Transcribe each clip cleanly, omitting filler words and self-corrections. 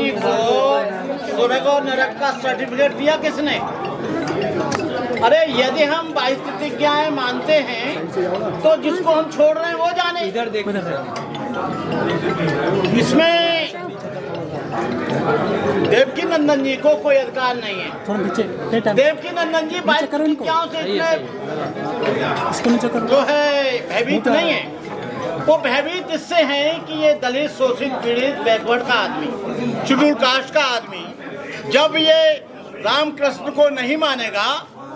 जी को स्वर्ग और नरक का सर्टिफिकेट दिया किसने? अरे यदि हम वास्तविकताएं मानते हैं तो जिसको हम छोड़ रहे हैं वो जाने। इधर देखो इसमें देवकी नंदन जी को कोई अधिकार नहीं है। देवकी नंदन जी वास्तविकताओं से इतने जो है भयभीत नहीं है। वो भयभीत इससे हैं कि ये दलित, शोषित, पीड़ित, बैकवर्ड का आदमी, शेड्यूल कास्ट का आदमी जब ये रामकृष्ण को नहीं मानेगा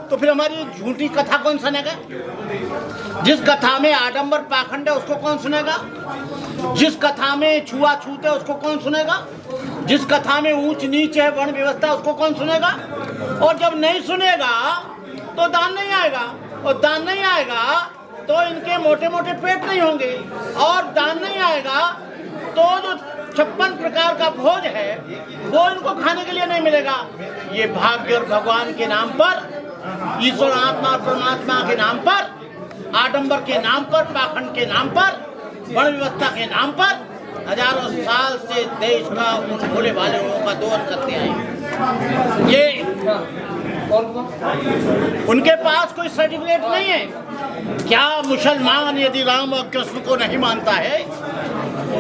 तो फिर हमारी झूठी कथा कौन सुनेगा? जिस कथा में आडंबर पाखंड है उसको कौन सुनेगा? जिस कथा में छुआछूत है उसको कौन सुनेगा? जिस कथा में ऊंच नीच है, वर्ण व्यवस्था, उसको कौन सुनेगा? और जब नहीं सुनेगा तो दान नहीं आएगा, और दान नहीं आएगा तो इनके मोटे मोटे पेट नहीं होंगे, और दान नहीं आएगा तो जो 56 प्रकार का भोज है वो इनको खाने के लिए नहीं मिलेगा। ये भाग्य और भगवान के नाम पर, ईश्वर आत्मा परमात्मा के नाम पर, आडंबर के नाम पर, पाखंड के नाम पर, वर्ण व्यवस्था के नाम पर हजारों साल से देश का उन भोले भाले लोगों का दोहन करते आए। ये उनके पास कोई सर्टिफिकेट नहीं है। क्या मुसलमान यदि राम और कृष्ण को नहीं मानता है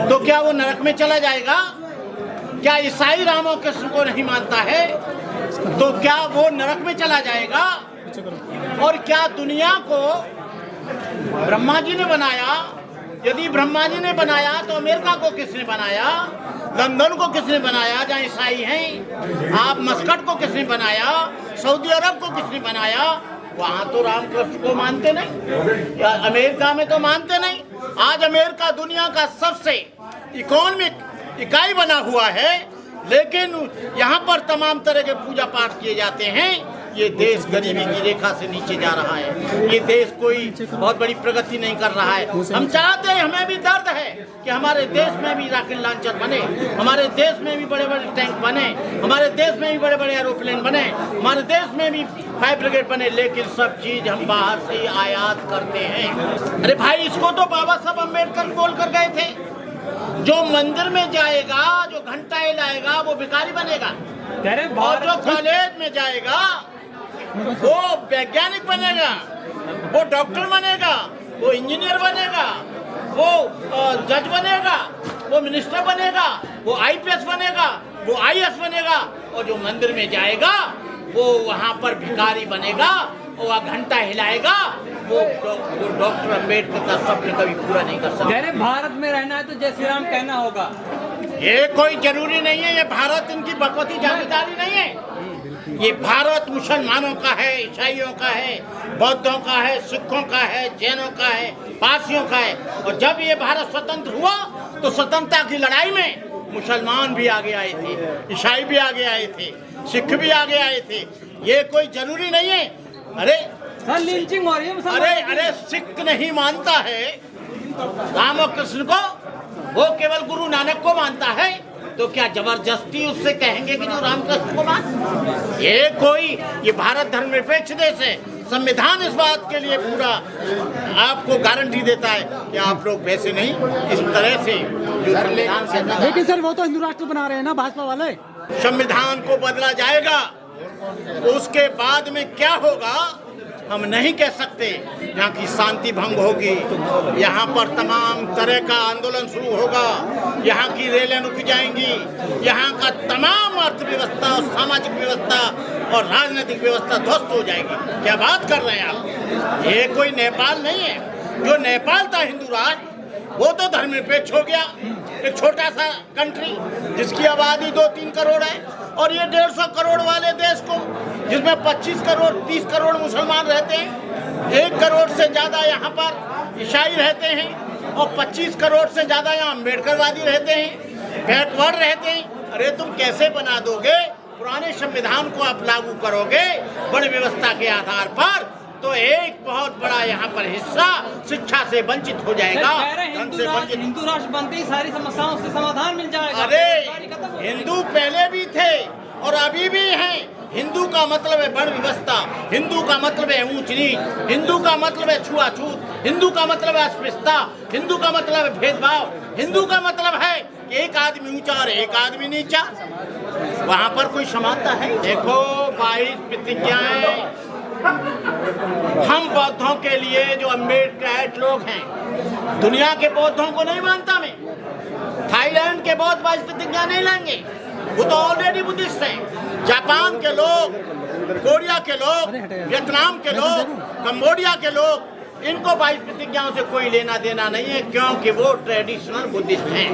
तो क्या वो नरक में चला जाएगा? क्या ईसाई राम और कृष्ण को नहीं मानता है तो क्या वो नरक में चला जाएगा? और क्या दुनिया को ब्रह्मा जी ने बनाया? यदि ब्रह्मा जी ने बनाया तो अमेरिका को किसने बनाया? लंदन को किसने बनाया जहाँ ईसाई हैं? आप मस्कट को किसने बनाया? सऊदी अरब को किसने बनाया? वहाँ तो रामकृष्ण को मानते नहीं, अमेरिका में तो मानते नहीं। आज अमेरिका दुनिया का सबसे इकोनॉमिक इकाई बना हुआ है, लेकिन यहाँ पर तमाम तरह के पूजा पाठ किए जाते हैं। ये देश गरीबी की रेखा से नीचे जा रहा है। ये देश कोई बहुत बड़ी प्रगति नहीं कर रहा है। हम चाहते हैं, हमें भी दर्द है कि हमारे देश में भी रॉकेट लॉन्चर बने, हमारे देश में भी बड़े बड़े टैंक बने, हमारे देश में भी बड़े बड़े एरोप्लेन बने, हमारे देश में भी फायर ब्रिगेड बने, लेकिन सब चीज हम बाहर से ही आयात करते हैं। अरे भाई, इसको तो बाबा साहब अम्बेडकर बोल कर गए थे, जो मंदिर में जाएगा, जो घंटा हिलाएगा वो भिखारी बनेगा, और जो कॉलेज में जाएगा वो वैज्ञानिक बनेगा, वो डॉक्टर बनेगा, वो इंजीनियर बनेगा, वो जज बनेगा, वो मिनिस्टर बनेगा, वो आईपीएस बनेगा, वो आईएएस बनेगा। और जो मंदिर में जाएगा वो वहाँ पर भिखारी बनेगा और वह घंटा हिलाएगा। वो डॉक्टर अम्बेडकर का स्वप्न कभी पूरा नहीं कर सकता। भारत में रहना है तो जय श्री राम कहना होगा। ये कोई जरूरी नहीं है। ये भारत इनकी भगवती जागीरदारी नहीं है। ये भारत मुसलमानों का है, ईसाइयों का है, बौद्धों का है, सिखों का है, जैनों का है, पारसियों का है। और जब ये भारत स्वतंत्र हुआ तो स्वतंत्रता की लड़ाई में मुसलमान भी आगे आए थे, ईसाई भी आगे आए थे, सिख भी आगे आए थे। ये कोई जरूरी नहीं है। अरे लिंचिंग हो रही है। अरे सिख नहीं मानता है राम और कृष्ण को, वो केवल गुरु नानक को मानता है, तो क्या जबरदस्ती उससे कहेंगे कि जो रामकृष्ण को मान? ये भारत धर्मनिरपेक्ष देश है। संविधान इस बात के लिए पूरा आपको गारंटी देता है कि आप लोग वैसे नहीं, इस तरह से जो संविधान से। लेकिन सर वो तो हिंदू राष्ट्र बना रहे हैं ना भाजपा वाले। संविधान को बदला जाएगा, उसके बाद में क्या होगा हम नहीं कह सकते। यहाँ की शांति भंग होगी, यहाँ पर तमाम तरह का आंदोलन शुरू होगा, यहाँ की रेलें रुक जाएंगी, यहाँ का तमाम अर्थव्यवस्था और सामाजिक व्यवस्था और राजनीतिक व्यवस्था ध्वस्त हो जाएगी। क्या बात कर रहे हैं आप? ये कोई नेपाल नहीं है। जो नेपाल था हिंदू राष्ट्र, वो तो धर्मनिरपेक्ष हो गया। एक छोटा सा कंट्री जिसकी आबादी 2-3 करोड़ है, और ये 150 करोड़ वाले देश को, जिसमें 25 करोड़ 30 करोड़ मुसलमान रहते हैं, 1 करोड़ से ज़्यादा यहाँ पर ईसाई रहते हैं, और 25 करोड़ से ज़्यादा यहाँ अम्बेडकरवादी रहते हैं, बैकवर्ड रहते हैं। अरे तुम कैसे बना दोगे? पुराने संविधान को आप लागू करोगे वर्ण व्यवस्था के आधार पर, तो एक बहुत बड़ा यहाँ पर हिस्सा शिक्षा से वंचित हो जाएगा। हिंदू राष्ट्र बनते ही सारी समस्याओं से समाधान मिल जाएगा। अरे हिंदू पहले भी थे और अभी भी हैं। हिंदू का मतलब है वर्ण व्यवस्था, हिंदू का मतलब है ऊंच नीच, हिंदू का मतलब है छुआछूत, हिंदू का मतलब है अस्पृश्यता, हिंदू का मतलब है भेदभाव, हिंदू का मतलब है एक आदमी ऊंचा और एक आदमी नीचा, वहां पर कोई समानता है? देखो 22 प्रतिज्ञाएं हम बौद्धों के लिए जो अम्बेडकर लोग हैं, दुनिया के बौद्धों को नहीं मानता मैं। थाईलैंड के बौद्ध 22 प्रतिज्ञा नहीं लेंगे, वो तो ऑलरेडी बुद्धिस्ट हैं। जापान के लोग, कोरिया के लोग, वियतनाम के लोग, कंबोडिया के लोग, इनको 22 प्रतिज्ञाओं से कोई लेना देना नहीं है, क्योंकि वो ट्रेडिशनल बुद्धिस्ट हैं।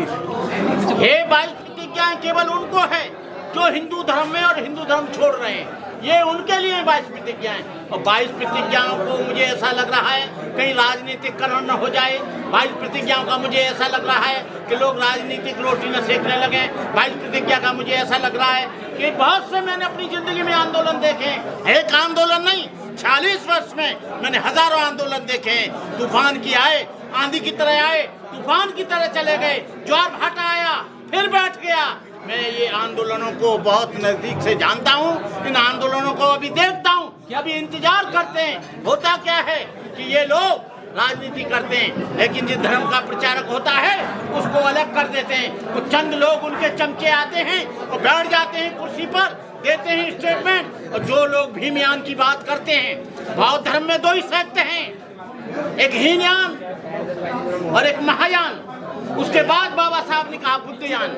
ये 22 प्रतिज्ञाएं केवल उनको है जो हिंदू धर्म में और हिंदू धर्म छोड़ रहे हैं, ये उनके लिए 22 प्रतिज्ञाएं। और 22 प्रतिज्ञाओं को मुझे ऐसा लग रहा है कहीं राजनीतिकरण न हो जाए। 22 प्रतिज्ञाओं का मुझे ऐसा लग रहा है कि लोग राजनीतिक रोटी न सेकने लगे। 22 प्रतिज्ञा का मुझे ऐसा लग रहा है कि बहुत से मैंने अपनी जिंदगी में आंदोलन देखे, एक आंदोलन नहीं, 40 वर्ष में मैंने हजारों आंदोलन देखे हैं। तूफान की आए, आंधी की तरह आए, तूफान की तरह चले गए, ज्वार भाटा आया फिर बैठ गया। मैं ये आंदोलनों को बहुत नजदीक से जानता हूँ, इन आंदोलनों को अभी देखता हूँ, अभी इंतजार करते हैं। होता क्या है कि ये लोग राजनीति करते हैं, लेकिन जिस धर्म का प्रचारक होता है उसको अलग कर देते हैं। तो चंद लोग उनके चमचे आते हैं और बैठ जाते हैं कुर्सी पर, देते हैं स्टेटमेंट। और जो लोग भीमयान की बात करते हैं, बौद्ध धर्म में 2 ही सेक्ट हैं, एक हीनयान और एक महायान। उसके बाद बाबा साहब ने कहा बुद्धयान।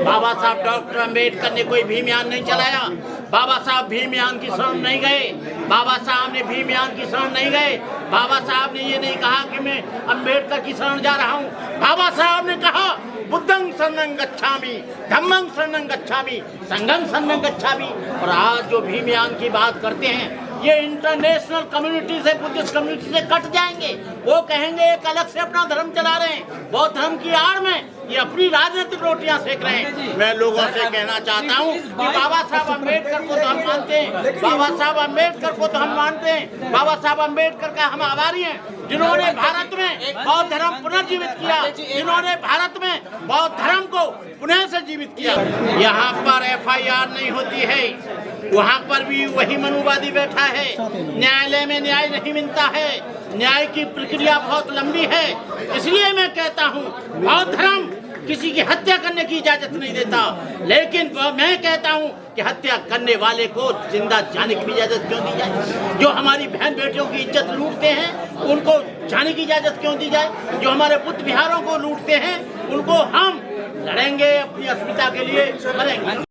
बाबा साहब डॉक्टर अम्बेडकर ने कोई भीमयान नहीं चलाया, बाबा साहब भीमयान की शरण नहीं गए, बाबा साहब ने भीमयान की शरण नहीं गए। बाबा साहब ने ये नहीं कहा कि मैं अम्बेडकर की शरण जा रहा हूँ। बाबा साहब ने कहा बुद्धं शरणं गच्छामि, धम्मं शरणं गच्छामि, संघं शरणं गच्छामि। और आज जो भीमयान की बात करते हैं, ये इंटरनेशनल कम्युनिटी से, बुद्धिस्ट कम्युनिटी से कट जाएंगे। वो कहेंगे एक अलग से अपना धर्म चला रहे हैं, बौद्ध धर्म की आड़ में ये अपनी राजनीतिक रोटियां सेक रहे हैं। मैं लोगों से कहना चाहता हूँ कि बाबा साहब अम्बेडकर को तो हम मानते हैं, बाबा साहब अम्बेडकर को तो हम मानते हैं, बाबा साहब अम्बेडकर का हम आभारी हैं, जिन्होंने भारत में बौद्ध धर्म पुनर्जीवित किया, जिन्होंने भारत में बौद्ध धर्म को पुनः से जीवित किया। यहाँ पर FIR नहीं होती है, वहाँ पर भी वही मनुवादी बैठा है। न्यायालय में न्याय नहीं मिलता है, न्याय की प्रक्रिया बहुत लंबी है। इसलिए मैं कहता हूँ बौद्ध धर्म किसी की हत्या करने की इजाजत नहीं देता, लेकिन मैं कहता हूँ कि हत्या करने वाले को जिंदा जाने की इजाजत क्यों दी जाए? जो हमारी बहन बेटियों की इज्जत लूटते हैं उनको जाने की इजाजत क्यों दी जाए? जो हमारे बुद्ध विहारों को लूटते हैं उनको हम लड़ेंगे, अपनी अस्मिता के लिए मरेंगे।